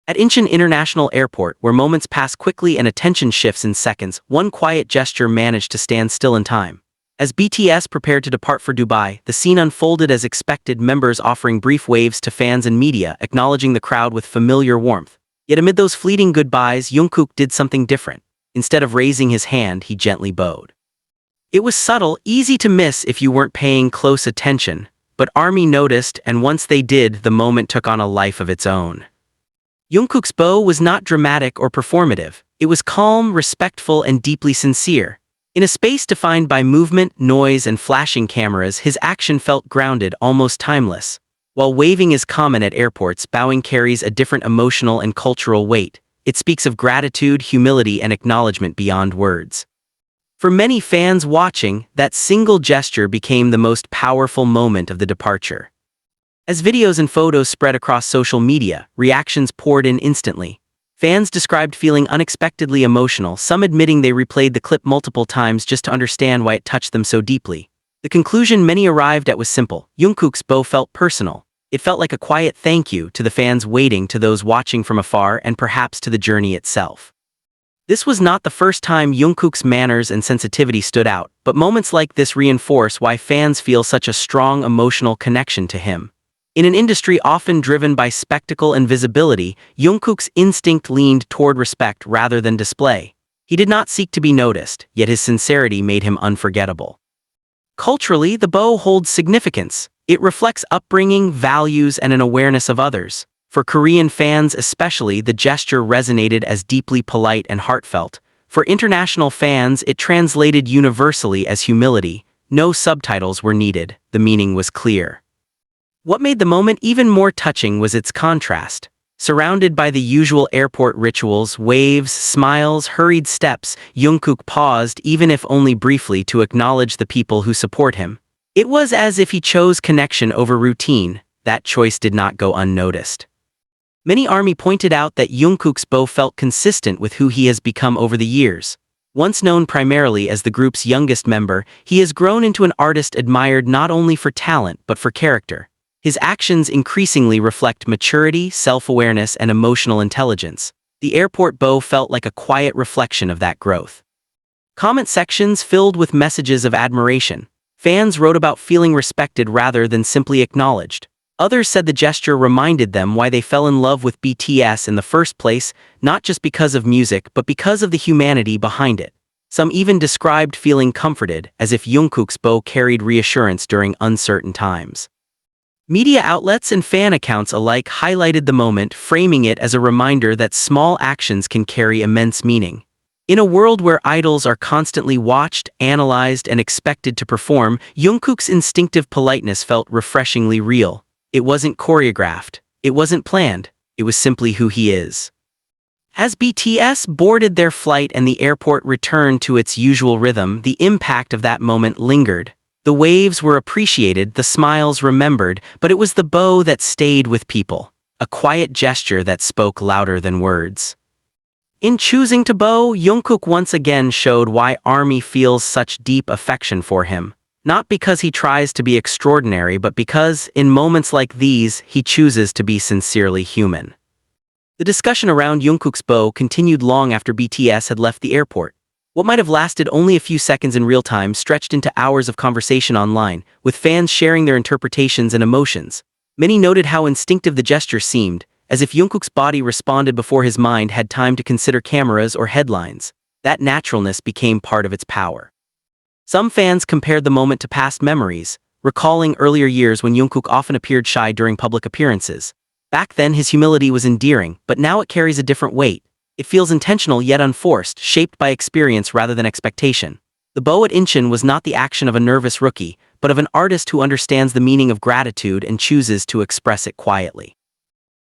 At Incheon International Airport, where moments pass quickly and attention shifts in seconds, one quiet gesture managed to stand still in time. As BTS prepared to depart for Dubai, the scene unfolded as expected, members offering brief waves to fans and media, acknowledging the crowd with familiar warmth. Yet amid those fleeting goodbyes, Jungkook did something different. Instead of raising his hand, he gently bowed. It was subtle, easy to miss if you weren't paying close attention, but ARMY noticed, and once they did, the moment took on a life of its own. Jungkook's bow was not dramatic or performative. It was calm, respectful, and deeply sincere. In a space defined by movement, noise, and flashing cameras, his action felt grounded, almost timeless. While waving is common at airports, bowing carries a different emotional and cultural weight. It speaks of gratitude, humility, and acknowledgement beyond words. For many fans watching, that single gesture became the most powerful moment of the departure. As videos and photos spread across social media, reactions poured in instantly. Fans described feeling unexpectedly emotional, some admitting they replayed the clip multiple times just to understand why it touched them so deeply. The conclusion many arrived at was simple. Jungkook's bow felt personal. It felt like a quiet thank you to the fans waiting, to those watching from afar, and perhaps to the journey itself. This was not the first time Jungkook's manners and sensitivity stood out, but moments like this reinforce why fans feel such a strong emotional connection to him. In an industry often driven by spectacle and visibility, Jungkook's instinct leaned toward respect rather than display. He did not seek to be noticed, yet his sincerity made him unforgettable. Culturally, the bow holds significance. It reflects upbringing, values, and an awareness of others. For Korean fans especially, the gesture resonated as deeply polite and heartfelt. For international fans, it translated universally as humility. No subtitles were needed. The meaning was clear. What made the moment even more touching was its contrast. Surrounded by the usual airport rituals, waves, smiles, hurried steps, Jungkook paused, even if only briefly, to acknowledge the people who support him. It was as if he chose connection over routine. That choice did not go unnoticed. Many ARMY pointed out that Jungkook's bow felt consistent with who he has become over the years. Once known primarily as the group's youngest member, he has grown into an artist admired not only for talent but for character. His actions increasingly reflect maturity, self-awareness, and emotional intelligence. The airport bow felt like a quiet reflection of that growth. Comment sections filled with messages of admiration. Fans wrote about feeling respected rather than simply acknowledged. Others said the gesture reminded them why they fell in love with BTS in the first place, not just because of music but because of the humanity behind it. Some even described feeling comforted, as if Jungkook's bow carried reassurance during uncertain times. Media outlets and fan accounts alike highlighted the moment, framing it as a reminder that small actions can carry immense meaning. In a world where idols are constantly watched, analyzed, and expected to perform, Jungkook's instinctive politeness felt refreshingly real. It wasn't choreographed. It wasn't planned. It was simply who he is. As BTS boarded their flight and the airport returned to its usual rhythm, the impact of that moment lingered. The waves were appreciated, the smiles remembered, but it was the bow that stayed with people. A quiet gesture that spoke louder than words. In choosing to bow, Jungkook once again showed why ARMY feels such deep affection for him. Not because he tries to be extraordinary, but because, in moments like these, he chooses to be sincerely human. The discussion around Jungkook's bow continued long after BTS had left the airport. What might have lasted only a few seconds in real time stretched into hours of conversation online, with fans sharing their interpretations and emotions. Many noted how instinctive the gesture seemed, as if Jungkook's body responded before his mind had time to consider cameras or headlines. That naturalness became part of its power. Some fans compared the moment to past memories, recalling earlier years when Jungkook often appeared shy during public appearances. Back then his humility was endearing, but now it carries a different weight. It feels intentional yet unforced, shaped by experience rather than expectation. The bow at Incheon was not the action of a nervous rookie, but of an artist who understands the meaning of gratitude and chooses to express it quietly.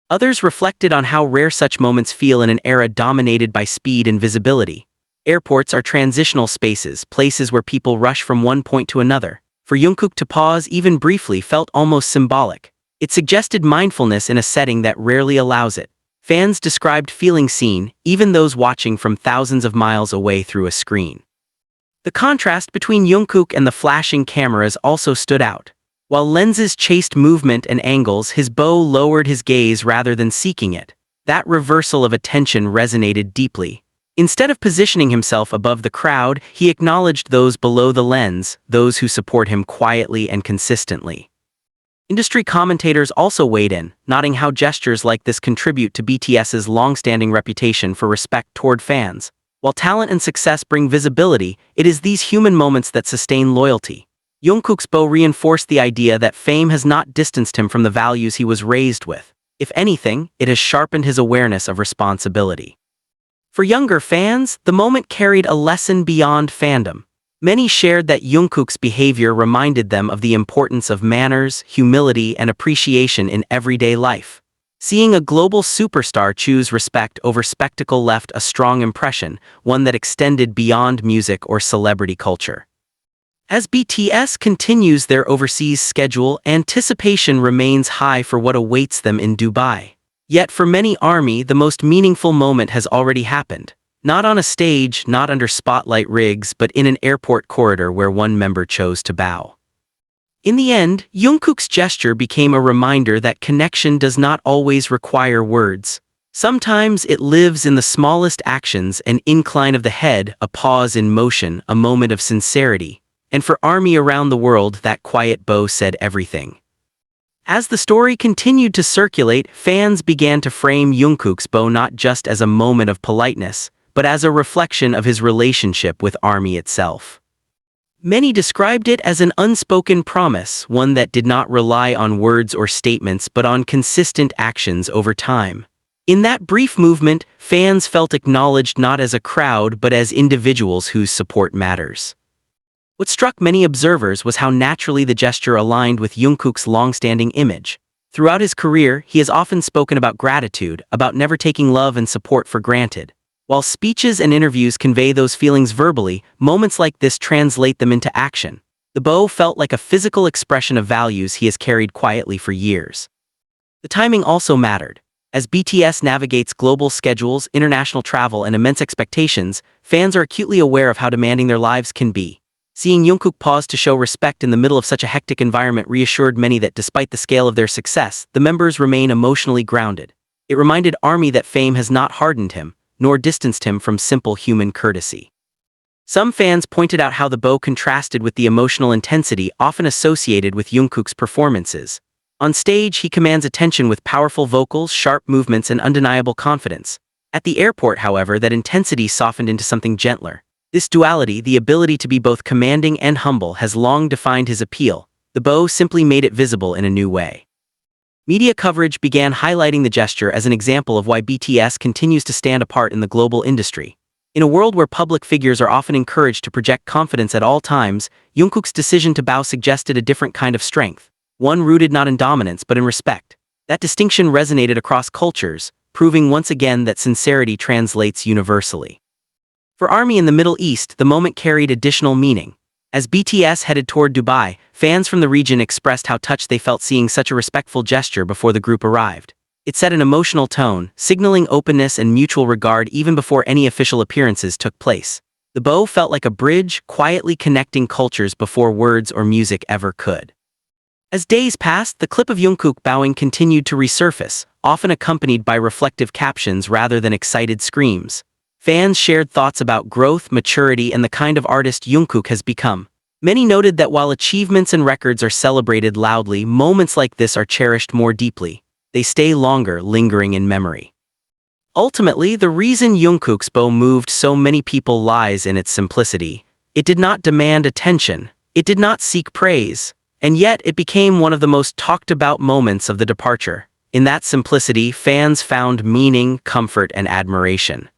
Others reflected on how rare such moments feel in an era dominated by speed and visibility. Airports are transitional spaces, places where people rush from one point to another. For Jungkook to pause even briefly felt almost symbolic. It suggested mindfulness in a setting that rarely allows it. Fans described feeling seen, even those watching from thousands of miles away through a screen. The contrast between Jungkook and the flashing cameras also stood out. While lenses chased movement and angles, his bow lowered his gaze rather than seeking it. That reversal of attention resonated deeply. Instead of positioning himself above the crowd, he acknowledged those below the lens, those who support him quietly and consistently. Industry commentators also weighed in, noting how gestures like this contribute to BTS's long-standing reputation for respect toward fans. While talent and success bring visibility, it is these human moments that sustain loyalty. Jungkook's bow reinforced the idea that fame has not distanced him from the values he was raised with. If anything, it has sharpened his awareness of responsibility. For younger fans, the moment carried a lesson beyond fandom. Many shared that Jungkook's behavior reminded them of the importance of manners, humility, and appreciation in everyday life. Seeing a global superstar choose respect over spectacle left a strong impression, one that extended beyond music or celebrity culture. As BTS continues their overseas schedule, anticipation remains high for what awaits them in Dubai. Yet for many ARMY, the most meaningful moment has already happened. Not on a stage, not under spotlight rigs, but in an airport corridor where one member chose to bow. In the end, Jungkook's gesture became a reminder that connection does not always require words. Sometimes it lives in the smallest actions: an incline of the head, a pause in motion, a moment of sincerity. And for ARMY around the world, that quiet bow said everything. As the story continued to circulate, fans began to frame Jungkook's bow not just as a moment of politeness, but as a reflection of his relationship with ARMY itself. Many described it as an unspoken promise, one that did not rely on words or statements but on consistent actions over time. In that brief movement, fans felt acknowledged not as a crowd but as individuals whose support matters. What struck many observers was how naturally the gesture aligned with Jungkook's long-standing image. Throughout his career, he has often spoken about gratitude, about never taking love and support for granted. While speeches and interviews convey those feelings verbally, moments like this translate them into action. The bow felt like a physical expression of values he has carried quietly for years. The timing also mattered. As BTS navigates global schedules, international travel, and immense expectations, fans are acutely aware of how demanding their lives can be. Seeing Jungkook pause to show respect in the middle of such a hectic environment reassured many that despite the scale of their success, the members remain emotionally grounded. It reminded ARMY that fame has not hardened him, nor distanced him from simple human courtesy. Some fans pointed out how the bow contrasted with the emotional intensity often associated with Jungkook's performances. On stage, he commands attention with powerful vocals, sharp movements, and undeniable confidence. At the airport, however, that intensity softened into something gentler. This duality, the ability to be both commanding and humble, has long defined his appeal. The bow simply made it visible in a new way. Media coverage began highlighting the gesture as an example of why BTS continues to stand apart in the global industry. In a world where public figures are often encouraged to project confidence at all times, Jungkook's decision to bow suggested a different kind of strength, one rooted not in dominance but in respect. That distinction resonated across cultures, proving once again that sincerity translates universally. For ARMY in the Middle East, the moment carried additional meaning. As BTS headed toward Dubai, fans from the region expressed how touched they felt seeing such a respectful gesture before the group arrived. It set an emotional tone, signaling openness and mutual regard even before any official appearances took place. The bow felt like a bridge, quietly connecting cultures before words or music ever could. As days passed, the clip of Jungkook bowing continued to resurface, often accompanied by reflective captions rather than excited screams. Fans shared thoughts about growth, maturity, and the kind of artist Jungkook has become. Many noted that while achievements and records are celebrated loudly, moments like this are cherished more deeply. They stay longer, lingering in memory. Ultimately, the reason Jungkook's bow moved so many people lies in its simplicity. It did not demand attention. It did not seek praise. And yet, it became one of the most talked about moments of the departure. In that simplicity, fans found meaning, comfort, and admiration.